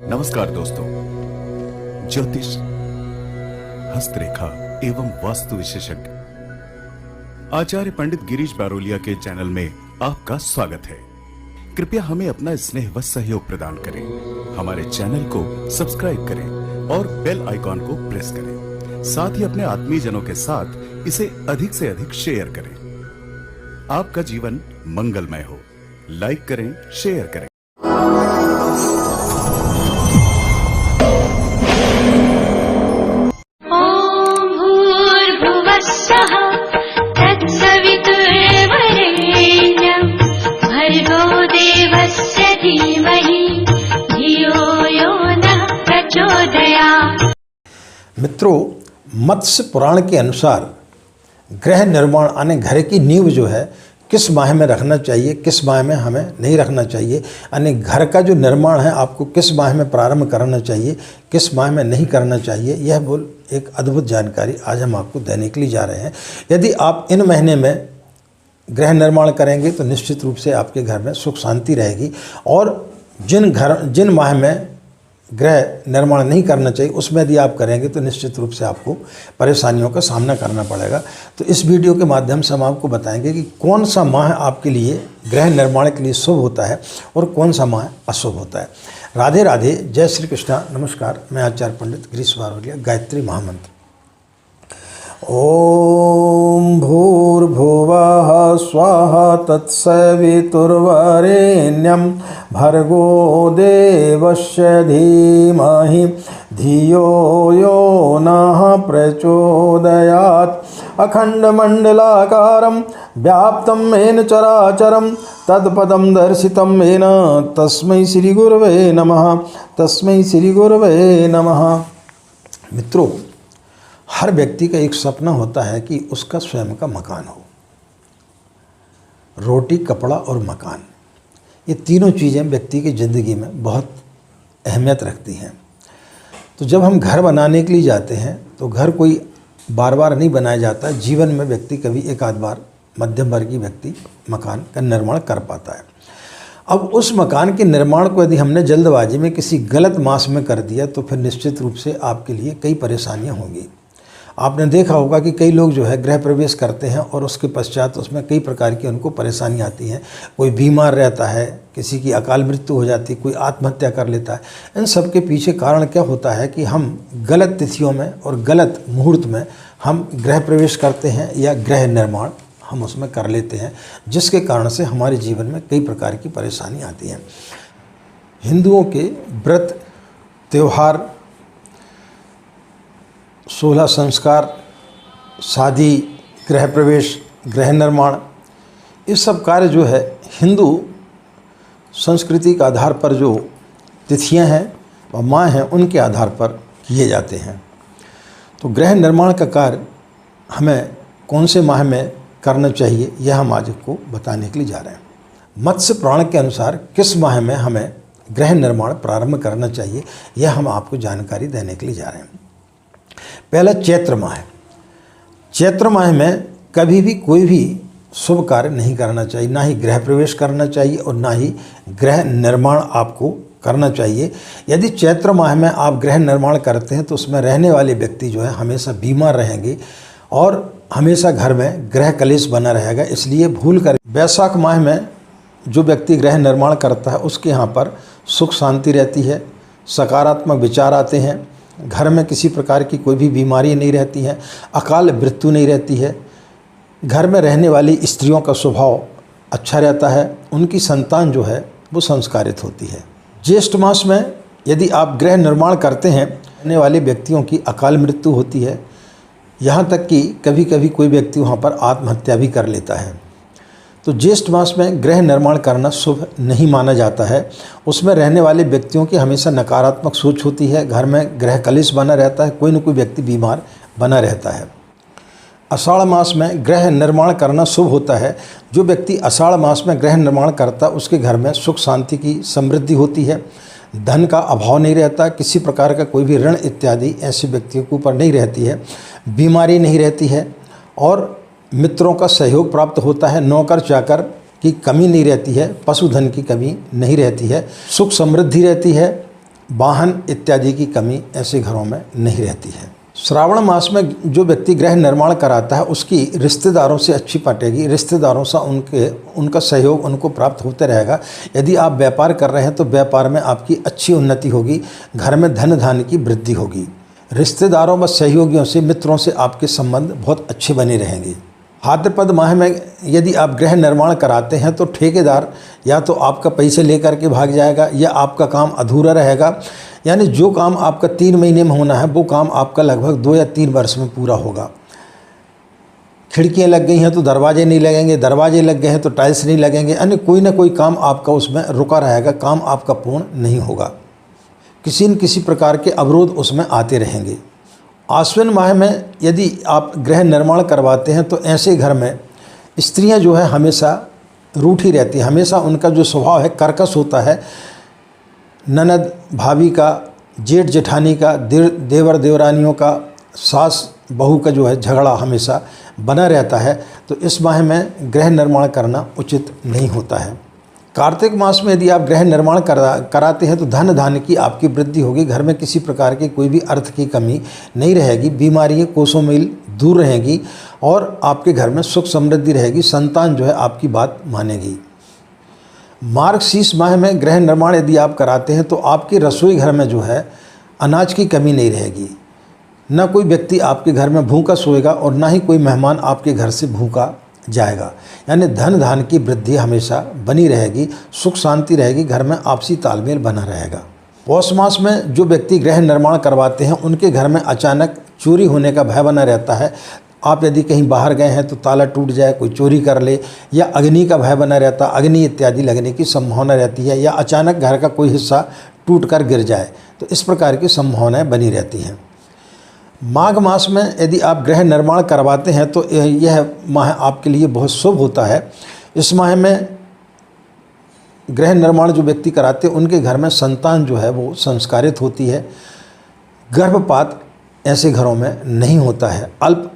नमस्कार दोस्तों, ज्योतिष, हस्तरेखा एवं वास्तु विशेषज्ञ आचार्य पंडित गिरीश बारोलिया के चैनल में आपका स्वागत है। कृपया हमें अपना स्नेह व सहयोग प्रदान करें। हमारे चैनल को सब्सक्राइब करें और बेल आइकॉन को प्रेस करें। साथ ही अपने आत्मीयजनों के साथ इसे अधिक से अधिक शेयर करें। आपका जीवन मंगलमय हो। लाइक करें, शेयर करें। मित्रों, मत्स्य पुराण के अनुसार गृह निर्माण यानी घर की नींव जो है किस माह में रखना चाहिए, किस माह में हमें नहीं रखना चाहिए, यानी घर का जो निर्माण है आपको किस माह में प्रारंभ करना चाहिए, किस माह में नहीं करना चाहिए, यह बोल एक अद्भुत जानकारी आज हम आपको देने के लिए जा रहे हैं। यदि आप इन महीने में गृह निर्माण करेंगे तो निश्चित रूप से आपके घर में सुख शांति रहेगी, और जिन माह में गृह निर्माण नहीं करना चाहिए उसमें यदि आप करेंगे तो निश्चित रूप से आपको परेशानियों का सामना करना पड़ेगा। तो इस वीडियो के माध्यम से हम आपको बताएंगे कि कौन सा माह आपके लिए गृह निर्माण के लिए शुभ होता है और कौन सा माह अशुभ होता है। राधे राधे, जय श्री कृष्णा। नमस्कार, मैं आचार्य पंडित गिरीश बारोलिया। गायत्री महामंत्र। ओम भूर्भुवः स्वाहा तत्सवितुर्वरेण्यं भर्गो देवस्य धीमहि धियो यो नः प्रचोदयात्। अखण्डमण्डलाकारं व्याप्तं येन चराचरं तत्पदं दर्शितं येन तस्मै श्रीगुरवे नमः। तस्मै श्रीगुरवे नमः। मित्रों, हर व्यक्ति का एक सपना होता है कि उसका स्वयं का मकान हो। रोटी, कपड़ा और मकान, ये तीनों चीज़ें व्यक्ति की ज़िंदगी में बहुत अहमियत रखती हैं। तो जब हम घर बनाने के लिए जाते हैं तो घर कोई बार बार नहीं बनाया जाता। जीवन में व्यक्ति कभी एक आध बार, मध्यम वर्गीय व्यक्ति मकान का निर्माण कर पाता है। अब उस मकान के निर्माण को यदि हमने जल्दबाजी में किसी गलत मास में कर दिया तो फिर निश्चित रूप से आपके लिए कई परेशानियां होंगी। आपने देखा होगा कि कई लोग जो है गृह प्रवेश करते हैं और उसके पश्चात उसमें कई प्रकार की उनको परेशानी आती हैं। कोई बीमार रहता है, किसी की अकाल मृत्यु हो जाती है, कोई आत्महत्या कर लेता है। इन सब के पीछे कारण क्या होता है कि हम गलत तिथियों में और गलत मुहूर्त में हम गृह प्रवेश करते हैं या गृह निर्माण हम उसमें कर लेते हैं, जिसके कारण से हमारे जीवन में कई प्रकार की परेशानी आती हैं। हिंदुओं के व्रत, त्यौहार, 16 संस्कार, शादी, गृह प्रवेश, गृह निर्माण, ये सब कार्य जो है हिंदू संस्कृति के आधार पर जो तिथियां हैं व माह हैं उनके आधार पर किए जाते हैं। तो गृह निर्माण का कार्य हमें कौन से माह में करना चाहिए यह हम आज को बताने के लिए जा रहे हैं। मत्स्य पुराण के अनुसार किस माह में हमें गृह निर्माण प्रारंभ करना चाहिए यह हम आपको जानकारी देने के लिए जा रहे हैं। पहला चैत्र माह है। चैत्र माह में कभी भी कोई भी शुभ कार्य नहीं करना चाहिए, ना ही गृह प्रवेश करना चाहिए और ना ही गृह निर्माण आपको करना चाहिए। यदि चैत्र माह में आप गृह निर्माण करते हैं तो उसमें रहने वाले व्यक्ति जो है हमेशा बीमार रहेंगे और हमेशा घर में गृह कलेश बना रहेगा। इसलिए भूल कर वैशाख माह में जो व्यक्ति गृह निर्माण करता है उसके यहाँ पर सुख शांति रहती है, सकारात्मक विचार आते हैं, घर में किसी प्रकार की कोई भी बीमारी नहीं रहती है, अकाल मृत्यु नहीं रहती है, घर में रहने वाली स्त्रियों का स्वभाव अच्छा रहता है, उनकी संतान जो है वो संस्कारित होती है। ज्येष्ठ मास में यदि आप गृह निर्माण करते हैं, रहने वाले व्यक्तियों की अकाल मृत्यु होती है, यहाँ तक कि कभी कभी कोई व्यक्ति वहाँ पर आत्महत्या भी कर लेता है। तो ज्येष्ठ मास में गृह निर्माण करना शुभ नहीं माना जाता है। उसमें रहने वाले व्यक्तियों की हमेशा नकारात्मक सोच होती है, घर में गृह कलेश बना रहता है, कोई न कोई व्यक्ति बीमार बना रहता है। आषाढ़ मास में गृह निर्माण करना शुभ होता है। जो व्यक्ति आषाढ़ मास में गृह निर्माण करता है उसके घर में सुख शांति की समृद्धि होती है, धन का अभाव नहीं रहता, किसी प्रकार का कोई भी ऋण इत्यादि ऐसे व्यक्तियों के ऊपर नहीं रहती है, बीमारी नहीं रहती है और मित्रों का सहयोग प्राप्त होता है, नौकर चाकर की कमी नहीं रहती है, पशुधन की कमी नहीं रहती है, सुख समृद्धि रहती है, वाहन इत्यादि की कमी ऐसे घरों में नहीं रहती है। श्रावण मास में जो व्यक्ति गृह निर्माण कराता है उसकी रिश्तेदारों से अच्छी पटेगी, रिश्तेदारों से उनका सहयोग उनको प्राप्त होते रहेगा। यदि आप व्यापार कर रहे हैं तो व्यापार में आपकी अच्छी उन्नति होगी, घर में धन धान्य की वृद्धि होगी। रिश्तेदारों व सहयोगियों से, मित्रों से आपके संबंध बहुत अच्छे बने रहेंगे। भाद्रपद माह में यदि आप गृह निर्माण कराते हैं तो ठेकेदार या तो आपका पैसे लेकर के भाग जाएगा या आपका काम अधूरा रहेगा। यानी जो काम आपका 3 महीने में होना है वो काम आपका लगभग 2 या 3 वर्ष में पूरा होगा। खिड़कियां लग गई हैं तो दरवाजे नहीं लगेंगे, दरवाजे लग गए हैं तो टाइल्स नहीं लगेंगे। यानी कोई ना कोई काम आपका उसमें रुका रहेगा, काम आपका पूर्ण नहीं होगा। किसी न किसी प्रकार के अवरोध उसमें आते रहेंगे। आश्विन माह में यदि आप गृह निर्माण करवाते हैं तो ऐसे घर में स्त्रियां जो है हमेशा रूठी रहती है, हमेशा उनका जो स्वभाव है कर्कश होता है। ननद भाभी का, जेठ जेठानी का, देवर देवरानियों का, सास बहू का जो है झगड़ा हमेशा बना रहता है। तो इस माह में गृह निर्माण करना उचित नहीं होता है। कार्तिक मास में यदि आप गृह निर्माण कराते हैं तो धन धान्य की आपकी वृद्धि होगी, घर में किसी प्रकार की कोई भी अर्थ की कमी नहीं रहेगी, बीमारियां कोसों मील दूर रहेंगी और आपके घर में सुख समृद्धि रहेगी। संतान जो है आपकी बात मानेगी। मार्गशीर्ष माह में गृह निर्माण यदि आप कराते हैं तो आपके रसोई घर में जो है अनाज की कमी नहीं रहेगी। न कोई व्यक्ति आपके घर में भूखा सोएगा और ना ही कोई मेहमान आपके घर से भूखा जाएगा। यानी धन धान की वृद्धि हमेशा बनी रहेगी, सुख शांति रहेगी, घर में आपसी तालमेल बना रहेगा। पौष मास में जो व्यक्ति गृह निर्माण करवाते हैं उनके घर में अचानक चोरी होने का भय बना रहता है। आप यदि कहीं बाहर गए हैं तो ताला टूट जाए, कोई चोरी कर ले, या अग्नि का भय बना रहता, अग्नि इत्यादि लगने की संभावना रहती है, या अचानक घर का कोई हिस्सा टूट कर गिर जाए। तो इस प्रकार की संभावनाएं बनी रहती हैं। माघ मास में यदि आप गृह निर्माण करवाते हैं तो यह माह आपके लिए बहुत शुभ होता है। इस माह में गृह निर्माण जो व्यक्ति कराते हैं उनके घर में संतान जो है वो संस्कारित होती है। गर्भपात ऐसे घरों में नहीं होता है। अल्प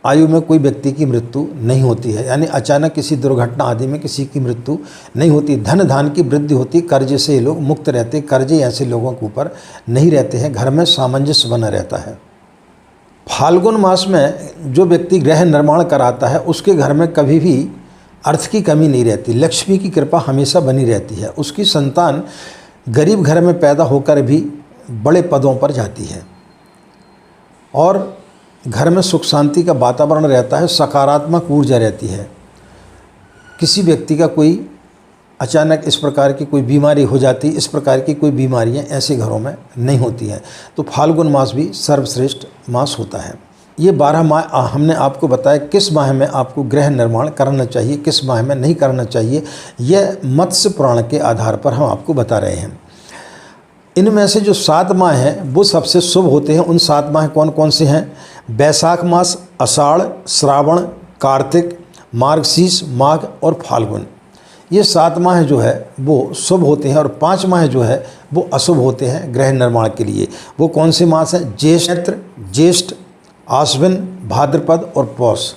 आयु में कोई व्यक्ति की मृत्यु नहीं होती है, यानी अचानक किसी दुर्घटना आदि में किसी की मृत्यु नहीं होती। धन धान की वृद्धि होती, कर्जे से ये लोग मुक्त रहते, कर्जे ऐसे लोगों के ऊपर नहीं रहते हैं, घर में सामंजस्य बना रहता है। फाल्गुन मास में जो व्यक्ति गृह निर्माण कराता है उसके घर में कभी भी अर्थ की कमी नहीं रहती, लक्ष्मी की कृपा हमेशा बनी रहती है। उसकी संतान गरीब घर में पैदा होकर भी बड़े पदों पर जाती है और घर में सुख शांति का वातावरण रहता है, सकारात्मक ऊर्जा रहती है। किसी व्यक्ति का कोई अचानक इस प्रकार की कोई बीमारी हो जाती, इस प्रकार की कोई बीमारियां ऐसे घरों में नहीं होती हैं। तो फाल्गुन मास भी सर्वश्रेष्ठ मास होता है। ये 12 माह हमने आपको बताया किस माह में आपको गृह निर्माण करना चाहिए, किस माह में नहीं करना चाहिए। यह मत्स्य पुराण के आधार पर हम आपको बता रहे हैं। इनमें से जो 7 माह हैं वो सबसे शुभ होते हैं। उन 7 माह कौन कौन से हैं? बैसाख मास, आषाढ़, श्रावण, कार्तिक, मार्गशीर्ष, माघ और फाल्गुन। ये 7 माह जो है वो शुभ होते हैं और 5 माह जो है वो अशुभ होते हैं गृह निर्माण के लिए। वो कौन से मास हैं? ज्येष्ठ, आश्विन, भाद्रपद और पौष।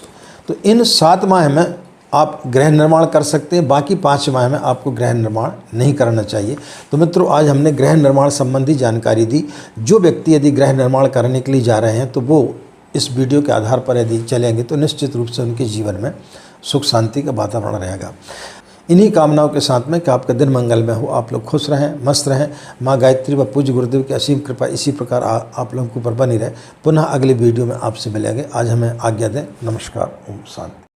तो इन 7 माह में आप गृह निर्माण कर सकते हैं, बाकी 5 माह में आपको गृह निर्माण नहीं करना चाहिए। तो मित्रों, आज हमने गृह निर्माण संबंधी जानकारी दी। जो व्यक्ति यदि गृह निर्माण करने के लिए जा रहे हैं तो वो इस वीडियो के आधार पर यदि चलेंगे तो निश्चित रूप से उनके जीवन में सुख शांति का वातावरण रहेगा। इन्हीं कामनाओं के साथ में कि आपका दिन मंगलमय हो, आप लोग खुश रहें, मस्त रहें। माँ गायत्री व पूज्य गुरुदेव की असीम कृपा इसी प्रकार आप लोगों के ऊपर बनी रहे। पुनः अगले वीडियो में आपसे मिलेंगे। आज हमें आज्ञा दें। नमस्कार। ओम शांति।